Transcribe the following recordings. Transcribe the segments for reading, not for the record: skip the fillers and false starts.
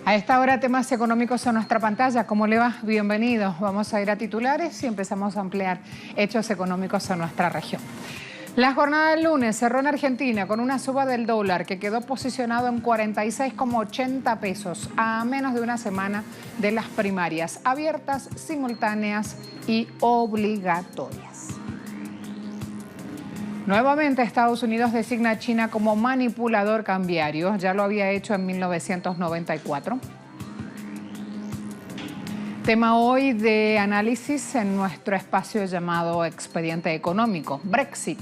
A esta hora, temas económicos en nuestra pantalla. ¿Cómo le va? Bienvenidos. Vamos a ir a titulares y empezamos a ampliar hechos económicos en nuestra región. La jornada del lunes cerró en Argentina con una suba del dólar que quedó posicionado en 46,80 pesos a menos de una semana de las primarias abiertas, simultáneas y obligatorias. Nuevamente, Estados Unidos designa a China como manipulador cambiario. Ya lo había hecho en 1994. Tema hoy de análisis en nuestro espacio llamado Expediente Económico, Brexit.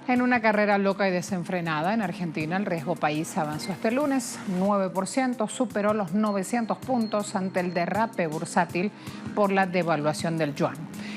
En una carrera loca y desenfrenada en Argentina, el riesgo país avanzó este lunes 9%, superó los 900 puntos ante el derrape bursátil por la devaluación del yuan.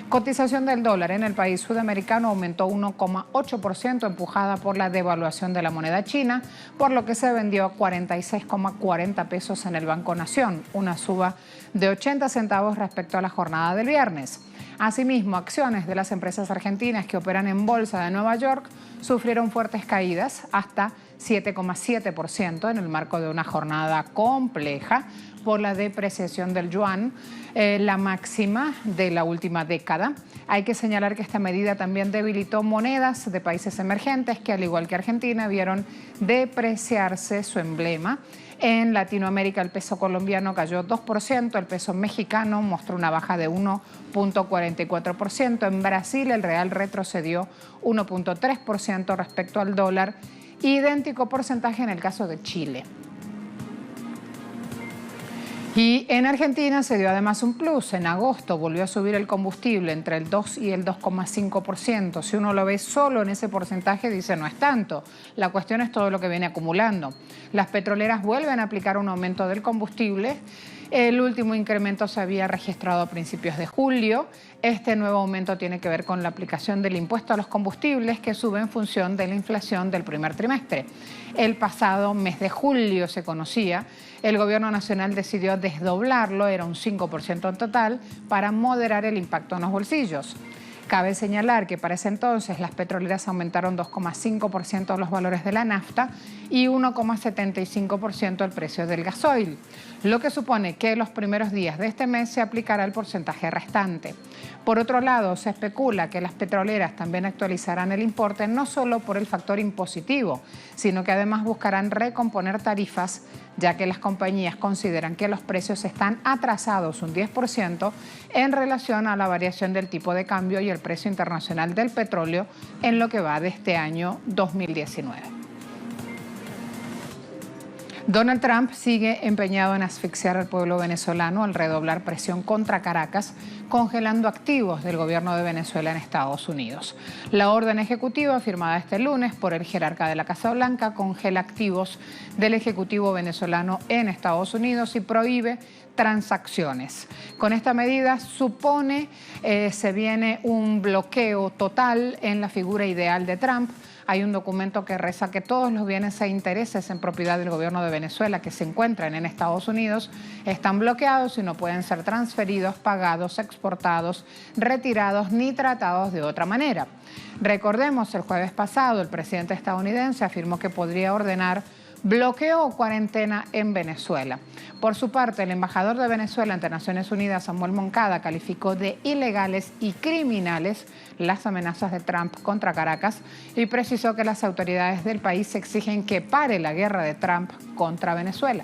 Cotización del dólar en el país sudamericano aumentó 1,8%, empujada por la devaluación de la moneda china, por lo que se vendió a 46,40 pesos en el Banco Nación, una suba de 80 centavos respecto a la jornada del viernes. Asimismo, acciones de las empresas argentinas que operan en Bolsa de Nueva York sufrieron fuertes caídas, hasta 7,7% en el marco de una jornada compleja por la depreciación del yuan, la máxima de la última década. Hay que señalar que esta medida también debilitó monedas de países emergentes que, al igual que Argentina, vieron depreciarse su emblema. En Latinoamérica el peso colombiano cayó 2%, el peso mexicano mostró una baja de 1,44%, en Brasil el real retrocedió 1,3% respecto al dólar, idéntico porcentaje en el caso de Chile. Y en Argentina se dio además un plus. En agosto volvió a subir el combustible entre el 2 y el 2,5%. Si uno lo ve solo en ese porcentaje, dice no es tanto. La cuestión es todo lo que viene acumulando. Las petroleras vuelven a aplicar un aumento del combustible. El último incremento se había registrado a principios de julio. Este nuevo aumento tiene que ver con la aplicación del impuesto a los combustibles que sube en función de la inflación del primer trimestre. El pasado mes de julio se conocía. El gobierno nacional decidió desdoblarlo, era un 5% en total, para moderar el impacto en los bolsillos. Cabe señalar que para ese entonces las petroleras aumentaron 2,5% los valores de la nafta y 1,75% el precio del gasoil, lo que supone que los primeros días de este mes se aplicará el porcentaje restante. Por otro lado, se especula que las petroleras también actualizarán el importe no solo por el factor impositivo, sino que además buscarán recomponer tarifas, ya que las compañías consideran que los precios están atrasados un 10% en relación a la variación del tipo de cambio y el precio internacional del petróleo en lo que va de este año 2019. Donald Trump sigue empeñado en asfixiar al pueblo venezolano al redoblar presión contra Caracas, congelando activos del gobierno de Venezuela en Estados Unidos. La orden ejecutiva firmada este lunes por el jerarca de la Casa Blanca congela activos del ejecutivo venezolano en Estados Unidos y prohíbe transacciones. Con esta medida se viene un bloqueo total en la figura ideal de Trump. Hay un documento que reza que todos los bienes e intereses en propiedad del gobierno de Venezuela que se encuentran en Estados Unidos están bloqueados y no pueden ser transferidos, pagados, exportados, retirados ni tratados de otra manera. Recordemos, el jueves pasado el presidente estadounidense afirmó que podría ordenar bloqueo o cuarentena en Venezuela. Por su parte, el embajador de Venezuela ante Naciones Unidas, Samuel Moncada, calificó de ilegales y criminales las amenazas de Trump contra Caracas y precisó que las autoridades del país exigen que pare la guerra de Trump contra Venezuela.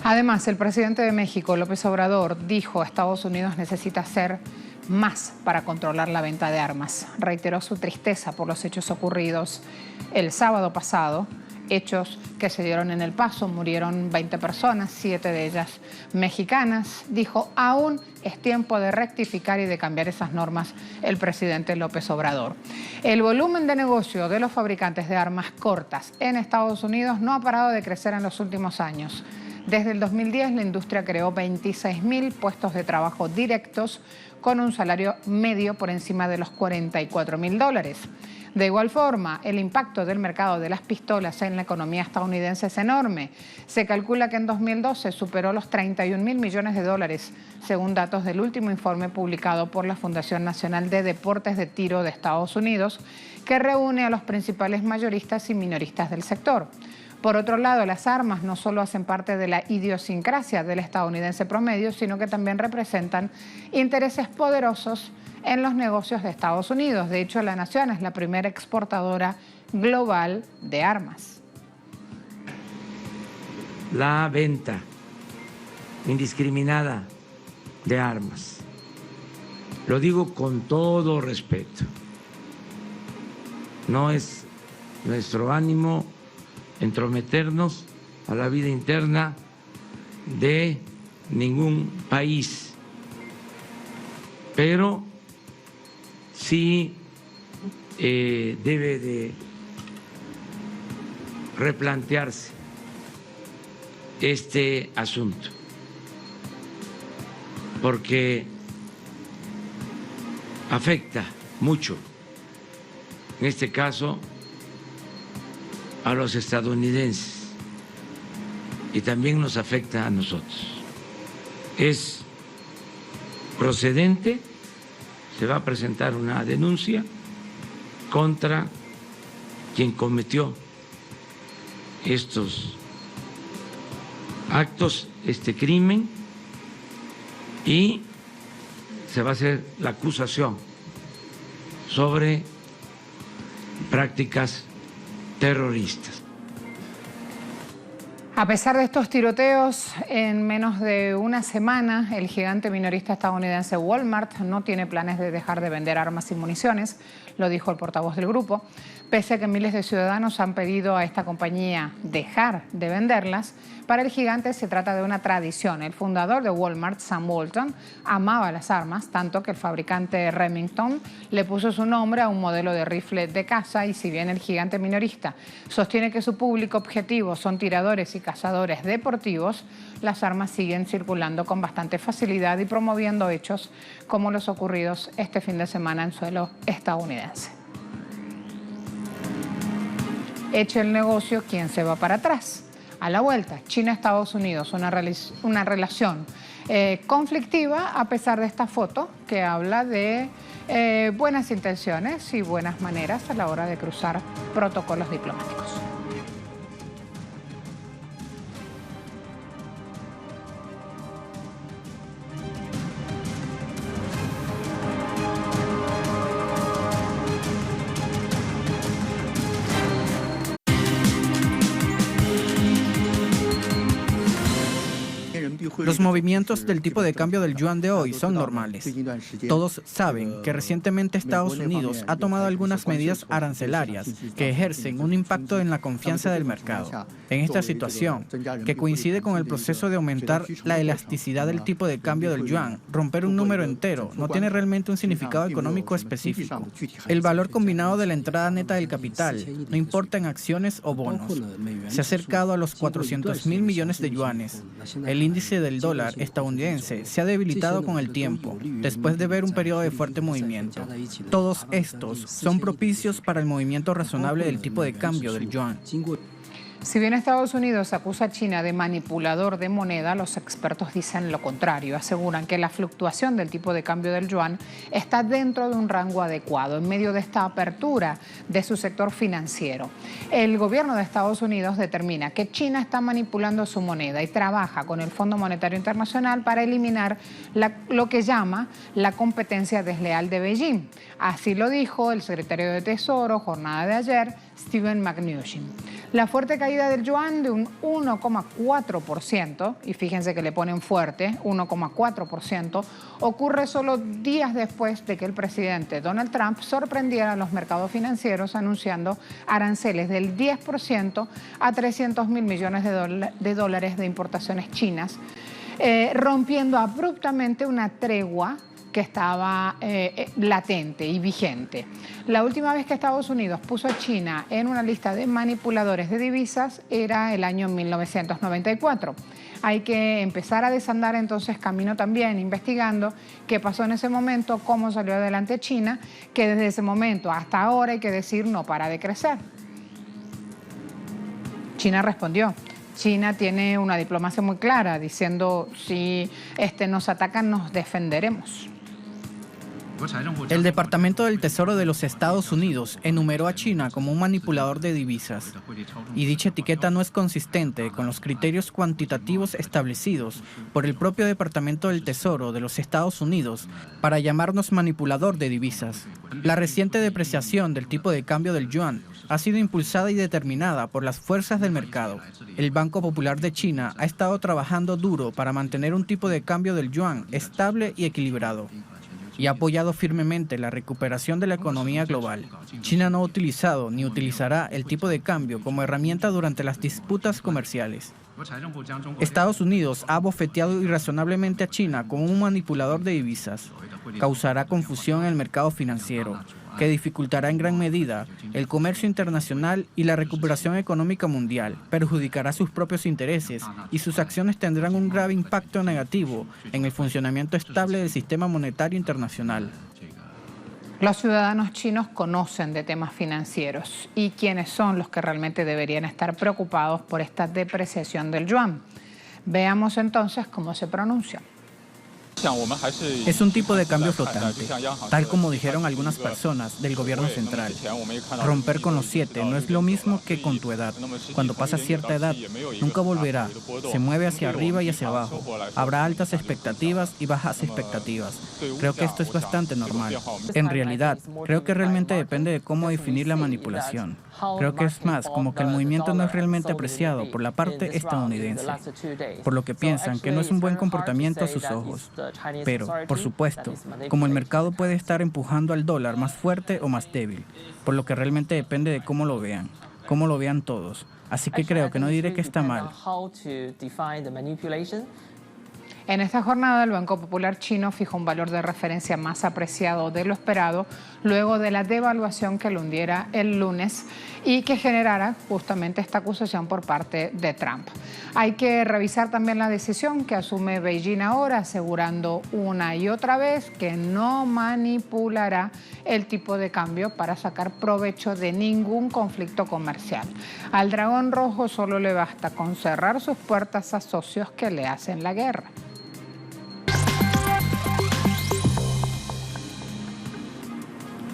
Además, el presidente de México, López Obrador, dijo que Estados Unidos necesita hacer más para controlar la venta de armas. Reiteró su tristeza por los hechos ocurridos el sábado pasado, hechos que se dieron en El Paso, murieron 20 personas, 7 de ellas mexicanas. Dijo, aún es tiempo de rectificar y de cambiar esas normas, el presidente López Obrador. El volumen de negocio de los fabricantes de armas cortas en Estados Unidos no ha parado de crecer en los últimos años. Desde el 2010 la industria creó 26.000 puestos de trabajo directos con un salario medio por encima de los $44.000. De igual forma, el impacto del mercado de las pistolas en la economía estadounidense es enorme. Se calcula que en 2012 superó los $31.000 millones, según datos del último informe publicado por la Fundación Nacional de Deportes de Tiro de Estados Unidos, que reúne a los principales mayoristas y minoristas del sector. Por otro lado, las armas no solo hacen parte de la idiosincrasia del estadounidense promedio, sino que también representan intereses poderosos en los negocios de Estados Unidos. De hecho, la nación es la primera exportadora global de armas. La venta indiscriminada de armas, lo digo con todo respeto, no es nuestro ánimo entrometernos a la vida interna de ningún país, pero sí debe de replantearse este asunto, porque afecta mucho, en este caso, a los estadounidenses y también nos afecta a nosotros. Es procedente, se va a presentar una denuncia contra quien cometió estos actos, este crimen, y se va a hacer la acusación sobre prácticas terroristas. A pesar de estos tiroteos, en menos de una semana, el gigante minorista estadounidense Walmart no tiene planes de dejar de vender armas y municiones, lo dijo el portavoz del grupo. Pese a que miles de ciudadanos han pedido a esta compañía dejar de venderlas, para el gigante se trata de una tradición. El fundador de Walmart, Sam Walton, amaba las armas, tanto que el fabricante Remington le puso su nombre a un modelo de rifle de caza, y si bien el gigante minorista sostiene que su público objetivo son tiradores y cazadores deportivos, las armas siguen circulando con bastante facilidad y promoviendo hechos como los ocurridos este fin de semana en suelo estadounidense. Eche el negocio, ¿quién se va para atrás? A la vuelta, China-Estados Unidos, una relación conflictiva, a pesar de esta foto que habla de buenas intenciones y buenas maneras a la hora de cruzar protocolos diplomáticos. Los movimientos del tipo de cambio del yuan de hoy son normales. Todos saben que recientemente Estados Unidos ha tomado algunas medidas arancelarias que ejercen un impacto en la confianza del mercado. En esta situación, que coincide con el proceso de aumentar la elasticidad del tipo de cambio del yuan, romper un número entero no tiene realmente un significado económico específico. El valor combinado de la entrada neta del capital, no importa en acciones o bonos, se ha acercado a los 400.000 millones de yuanes. El índice del dólar estadounidense se ha debilitado con el tiempo, después de ver un periodo de fuerte movimiento. Todos estos son propicios para el movimiento razonable del tipo de cambio del yuan. Si bien Estados Unidos acusa a China de manipulador de moneda, los expertos dicen lo contrario. Aseguran que la fluctuación del tipo de cambio del yuan está dentro de un rango adecuado en medio de esta apertura de su sector financiero. El gobierno de Estados Unidos determina que China está manipulando su moneda y trabaja con el Fondo Monetario Internacional para eliminar lo que llama la competencia desleal de Beijing. Así lo dijo el secretario de Tesoro, jornada de ayer, Steven Mnuchin. La fuerte caída del yuan de un 1,4%, y fíjense que le ponen fuerte, 1,4%, ocurre solo días después de que el presidente Donald Trump sorprendiera a los mercados financieros anunciando aranceles del 10% a 300.000 millones de dólares de importaciones chinas, rompiendo abruptamente una tregua que estaba latente y vigente. La última vez que Estados Unidos puso a China en una lista de manipuladores de divisas era el año 1994. Hay que empezar a desandar entonces camino también, investigando qué pasó en ese momento, cómo salió adelante China, que desde ese momento hasta ahora hay que decir no para de crecer. China respondió. China tiene una diplomacia muy clara, diciendo si nos atacan nos defenderemos. El Departamento del Tesoro de los Estados Unidos enumeró a China como un manipulador de divisas, y dicha etiqueta no es consistente con los criterios cuantitativos establecidos por el propio Departamento del Tesoro de los Estados Unidos para llamarnos manipulador de divisas. La reciente depreciación del tipo de cambio del yuan ha sido impulsada y determinada por las fuerzas del mercado. El Banco Popular de China ha estado trabajando duro para mantener un tipo de cambio del yuan estable y equilibrado, y ha apoyado firmemente la recuperación de la economía global. China no ha utilizado ni utilizará el tipo de cambio como herramienta durante las disputas comerciales. Estados Unidos ha abofeteado irrazonablemente a China como un manipulador de divisas. Causará confusión en el mercado financiero, que dificultará en gran medida el comercio internacional y la recuperación económica mundial, perjudicará sus propios intereses y sus acciones tendrán un grave impacto negativo en el funcionamiento estable del sistema monetario internacional. Los ciudadanos chinos conocen de temas financieros y quiénes son los que realmente deberían estar preocupados por esta depreciación del yuan. Veamos entonces cómo se pronuncia. Es un tipo de cambio flotante, tal como dijeron algunas personas del gobierno central. Romper con los 7 no es lo mismo que con tu edad. Cuando pasa cierta edad, nunca volverá. Se mueve hacia arriba y hacia abajo. Habrá altas expectativas y bajas expectativas. Creo que esto es bastante normal. En realidad, creo que realmente depende de cómo definir la manipulación. Creo que es más como que el movimiento no es realmente apreciado por la parte estadounidense, por lo que piensan que no es un buen comportamiento a sus ojos. Pero, por supuesto, como el mercado puede estar empujando al dólar más fuerte o más débil, por lo que realmente depende de cómo lo vean todos. Así que creo que no diré que está mal. En esta jornada, el Banco Popular chino fijó un valor de referencia más apreciado de lo esperado luego de la devaluación que lo hundiera el lunes y que generara justamente esta acusación por parte de Trump. Hay que revisar también la decisión que asume Beijing ahora, asegurando una y otra vez que no manipulará el tipo de cambio para sacar provecho de ningún conflicto comercial. Al dragón rojo solo le basta con cerrar sus puertas a socios que le hacen la guerra.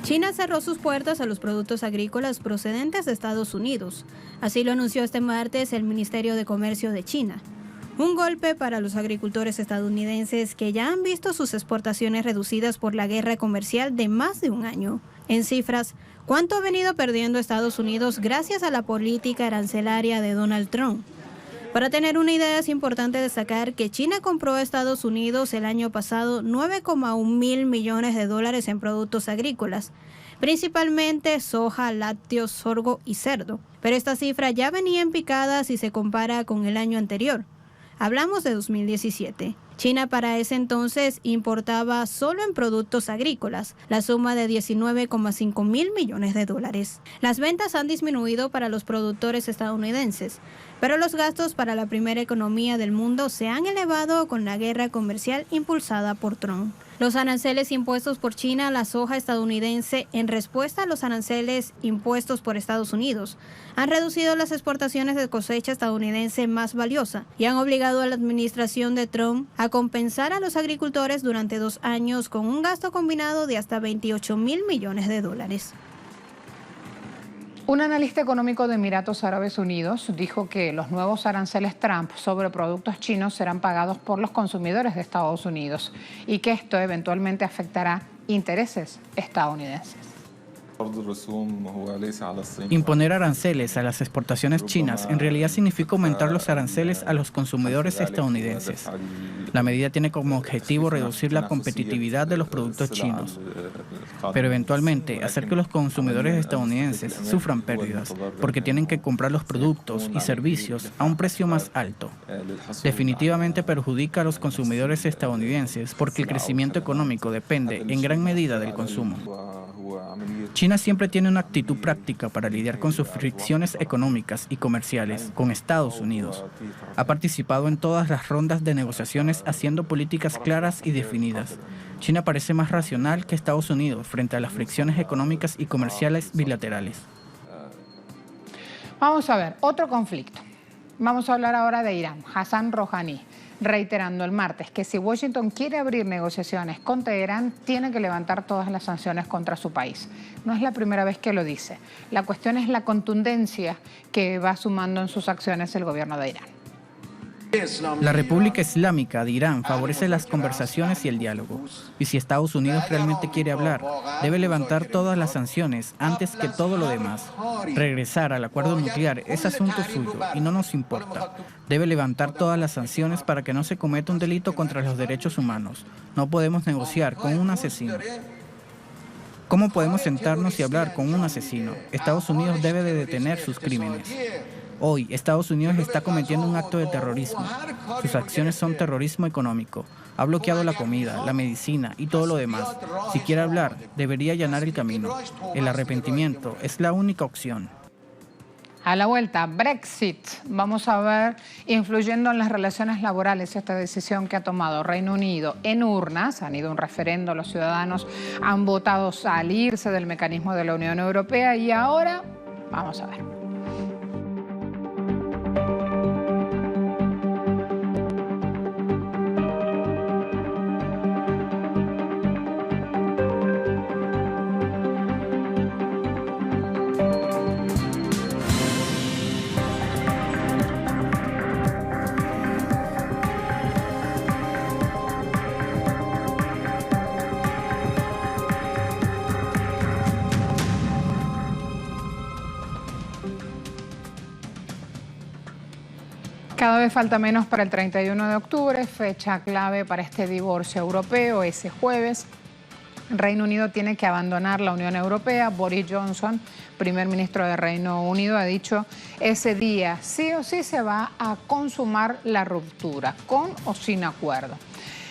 China cerró sus puertas a los productos agrícolas procedentes de Estados Unidos. Así lo anunció este martes el Ministerio de Comercio de China. Un golpe para los agricultores estadounidenses que ya han visto sus exportaciones reducidas por la guerra comercial de más de un año. En cifras, ¿cuánto ha venido perdiendo Estados Unidos gracias a la política arancelaria de Donald Trump? Para tener una idea, es importante destacar que China compró a Estados Unidos el año pasado 9,1 mil millones de dólares en productos agrícolas, principalmente soja, lácteos, sorgo y cerdo. Pero esta cifra ya venía en picada si se compara con el año anterior. Hablamos de 2017. China para ese entonces importaba solo en productos agrícolas la suma de 19,5 mil millones de dólares. Las ventas han disminuido para los productores estadounidenses, pero los gastos para la primera economía del mundo se han elevado con la guerra comercial impulsada por Trump. Los aranceles impuestos por China a la soja estadounidense en respuesta a los aranceles impuestos por Estados Unidos han reducido las exportaciones de cosecha estadounidense más valiosa y han obligado a la administración de Trump a compensar a los agricultores durante 2 años con un gasto combinado de hasta 28 mil millones de dólares. Un analista económico de Emiratos Árabes Unidos dijo que los nuevos aranceles Trump sobre productos chinos serán pagados por los consumidores de Estados Unidos y que esto eventualmente afectará intereses estadounidenses. Imponer aranceles a las exportaciones chinas en realidad significa aumentar los aranceles a los consumidores estadounidenses. La medida tiene como objetivo reducir la competitividad de los productos chinos, pero eventualmente hacer que los consumidores estadounidenses sufran pérdidas porque tienen que comprar los productos y servicios a un precio más alto. Definitivamente perjudica a los consumidores estadounidenses porque el crecimiento económico depende en gran medida del consumo. China siempre tiene una actitud práctica para lidiar con sus fricciones económicas y comerciales con Estados Unidos. Ha participado en todas las rondas de negociaciones haciendo políticas claras y definidas. China parece más racional que Estados Unidos frente a las fricciones económicas y comerciales bilaterales. Vamos a ver, otro conflicto. Vamos a hablar ahora de Irán. Hassan Rouhani, reiterando el martes que si Washington quiere abrir negociaciones con Teherán, tiene que levantar todas las sanciones contra su país. No es la primera vez que lo dice. La cuestión es la contundencia que va sumando en sus acciones el gobierno de Irán. La República Islámica de Irán favorece las conversaciones y el diálogo. Y si Estados Unidos realmente quiere hablar, debe levantar todas las sanciones antes que todo lo demás. Regresar al acuerdo nuclear es asunto suyo y no nos importa. Debe levantar todas las sanciones para que no se cometa un delito contra los derechos humanos. No podemos negociar con un asesino. ¿Cómo podemos sentarnos y hablar con un asesino? Estados Unidos debe de detener sus crímenes. Hoy, Estados Unidos está cometiendo un acto de terrorismo. Sus acciones son terrorismo económico. Ha bloqueado la comida, la medicina y todo lo demás. Si quiere hablar, debería allanar el camino. El arrepentimiento es la única opción. A la vuelta, Brexit. Vamos a ver, influyendo en las relaciones laborales, esta decisión que ha tomado Reino Unido en urnas. Han ido a un referendo, los ciudadanos han votado salirse del mecanismo de la Unión Europea y ahora, vamos a ver. Cada vez falta menos para el 31 de octubre, fecha clave para este divorcio europeo, ese jueves. Reino Unido tiene que abandonar la Unión Europea. Boris Johnson, primer ministro de Reino Unido, ha dicho ese día sí o sí se va a consumar la ruptura, con o sin acuerdo.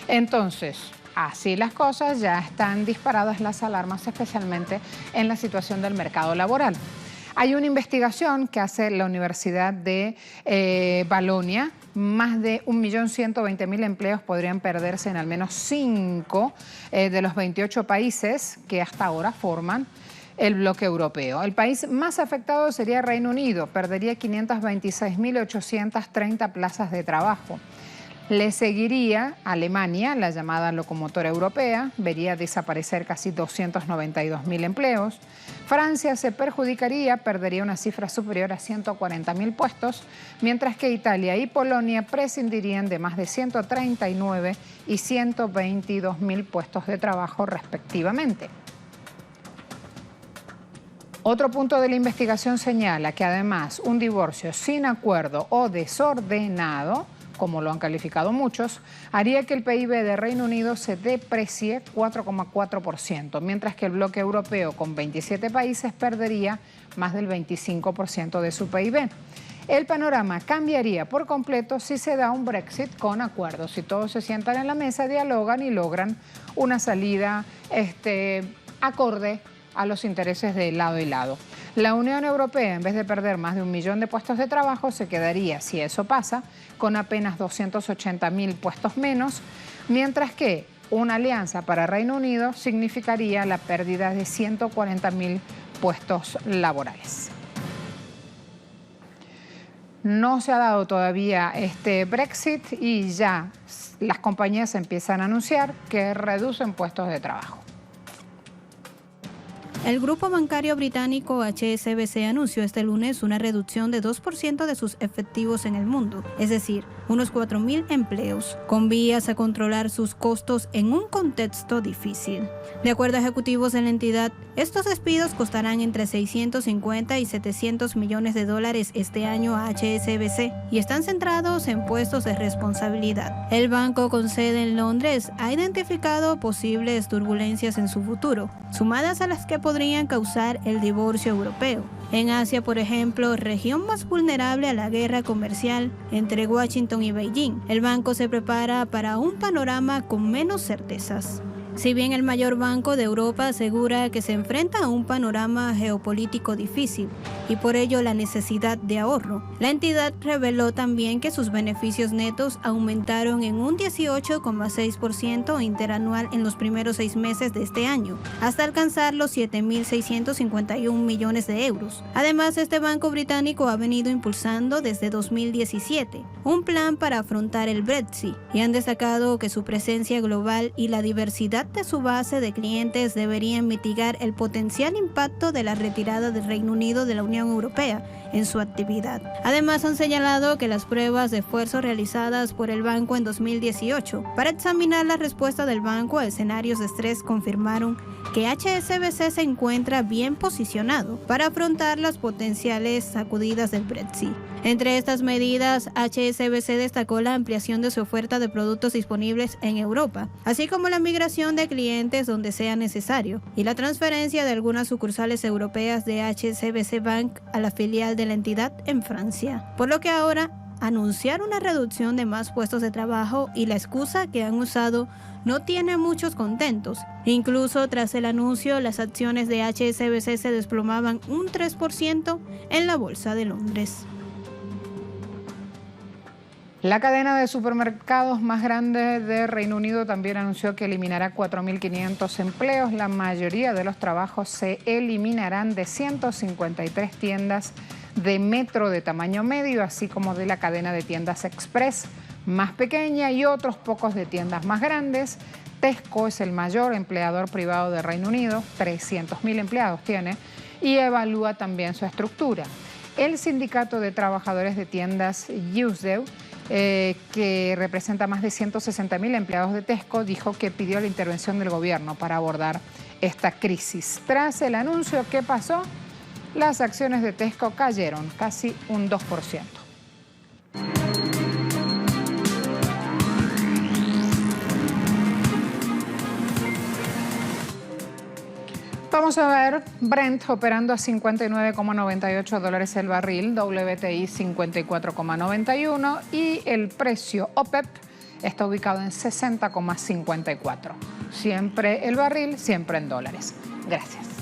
Entonces, así las cosas, ya están disparadas las alarmas, especialmente en la situación del mercado laboral. Hay una investigación que hace la Universidad de Bolonia. Más de 1.120.000 empleos podrían perderse en al menos 5 de los 28 países que hasta ahora forman el bloque europeo. El país más afectado sería Reino Unido, perdería 526.830 plazas de trabajo. Le seguiría Alemania, la llamada locomotora europea, vería desaparecer casi 292.000 empleos. Francia se perjudicaría, perdería una cifra superior a 140.000 puestos, mientras que Italia y Polonia prescindirían de más de 139 y 122.000 puestos de trabajo respectivamente. Otro punto de la investigación señala que además un divorcio sin acuerdo o desordenado, como lo han calificado muchos, haría que el PIB de Reino Unido se deprecie 4,4%, mientras que el bloque europeo con 27 países perdería más del 25% de su PIB. El panorama cambiaría por completo si se da un Brexit con acuerdos, si todos se sientan en la mesa, dialogan y logran una salida acorde a los intereses de lado y lado. La Unión Europea, en vez de perder más de 1 millón de puestos de trabajo, se quedaría, si eso pasa, con apenas 280.000 puestos menos, mientras que una alianza para Reino Unido significaría la pérdida de 140.000 puestos laborales. No se ha dado todavía este Brexit y ya las compañías empiezan a anunciar que reducen puestos de trabajo. El grupo bancario británico HSBC anunció este lunes una reducción de 2% de sus efectivos en el mundo, es decir, unos 4.000 empleos, con vías a controlar sus costos en un contexto difícil. De acuerdo a ejecutivos de la entidad, estos despidos costarán entre 650 y 700 millones de dólares este año a HSBC y están centrados en puestos de responsabilidad. El banco con sede en Londres ha identificado posibles turbulencias en su futuro, sumadas a las que podrían causar el divorcio europeo. En Asia, por ejemplo, región más vulnerable a la guerra comercial entre Washington y Beijing, el banco se prepara para un panorama con menos certezas. Si bien el mayor banco de Europa asegura que se enfrenta a un panorama geopolítico difícil y por ello la necesidad de ahorro, la entidad reveló también que sus beneficios netos aumentaron en un 18,6% interanual en los primeros 6 meses de este año, hasta alcanzar los 7.651 millones de euros. Además, este banco británico ha venido impulsando desde 2017 un plan para afrontar el Brexit y han destacado que su presencia global y la diversidad de su base de clientes deberían mitigar el potencial impacto de la retirada del Reino Unido de la Unión Europea en su actividad. Además, han señalado que las pruebas de esfuerzo realizadas por el banco en 2018 para examinar la respuesta del banco a escenarios de estrés confirmaron que HSBC se encuentra bien posicionado para afrontar las potenciales sacudidas del Brexit. Entre estas medidas, HSBC destacó la ampliación de su oferta de productos disponibles en Europa, así como la migración de clientes donde sea necesario y la transferencia de algunas sucursales europeas de HSBC Bank a la filial de la entidad en Francia, por lo que ahora anunciar una reducción de más puestos de trabajo y la excusa que han usado no tiene a muchos contentos. Incluso tras el anuncio, las acciones de HSBC se desplomaban un 3% en la Bolsa de Londres. La cadena de supermercados más grande de Reino Unido también anunció que eliminará 4.500 empleos. La mayoría de los trabajos se eliminarán de 153 tiendas de metro de tamaño medio, así como de la cadena de tiendas Express más pequeña y otros pocos de tiendas más grandes. Tesco es el mayor empleador privado de Reino Unido, 300.000 empleados tiene, y evalúa también su estructura. El sindicato de trabajadores de tiendas USDEW, que representa más de 160.000 empleados de Tesco, dijo que pidió la intervención del gobierno para abordar esta crisis. Tras el anuncio, ¿qué pasó? Las acciones de Tesco cayeron casi un 2%. Vamos a ver Brent operando a 59,98 dólares el barril, WTI 54,91 y el precio OPEP está ubicado en 60,54. Siempre el barril, siempre en dólares. Gracias.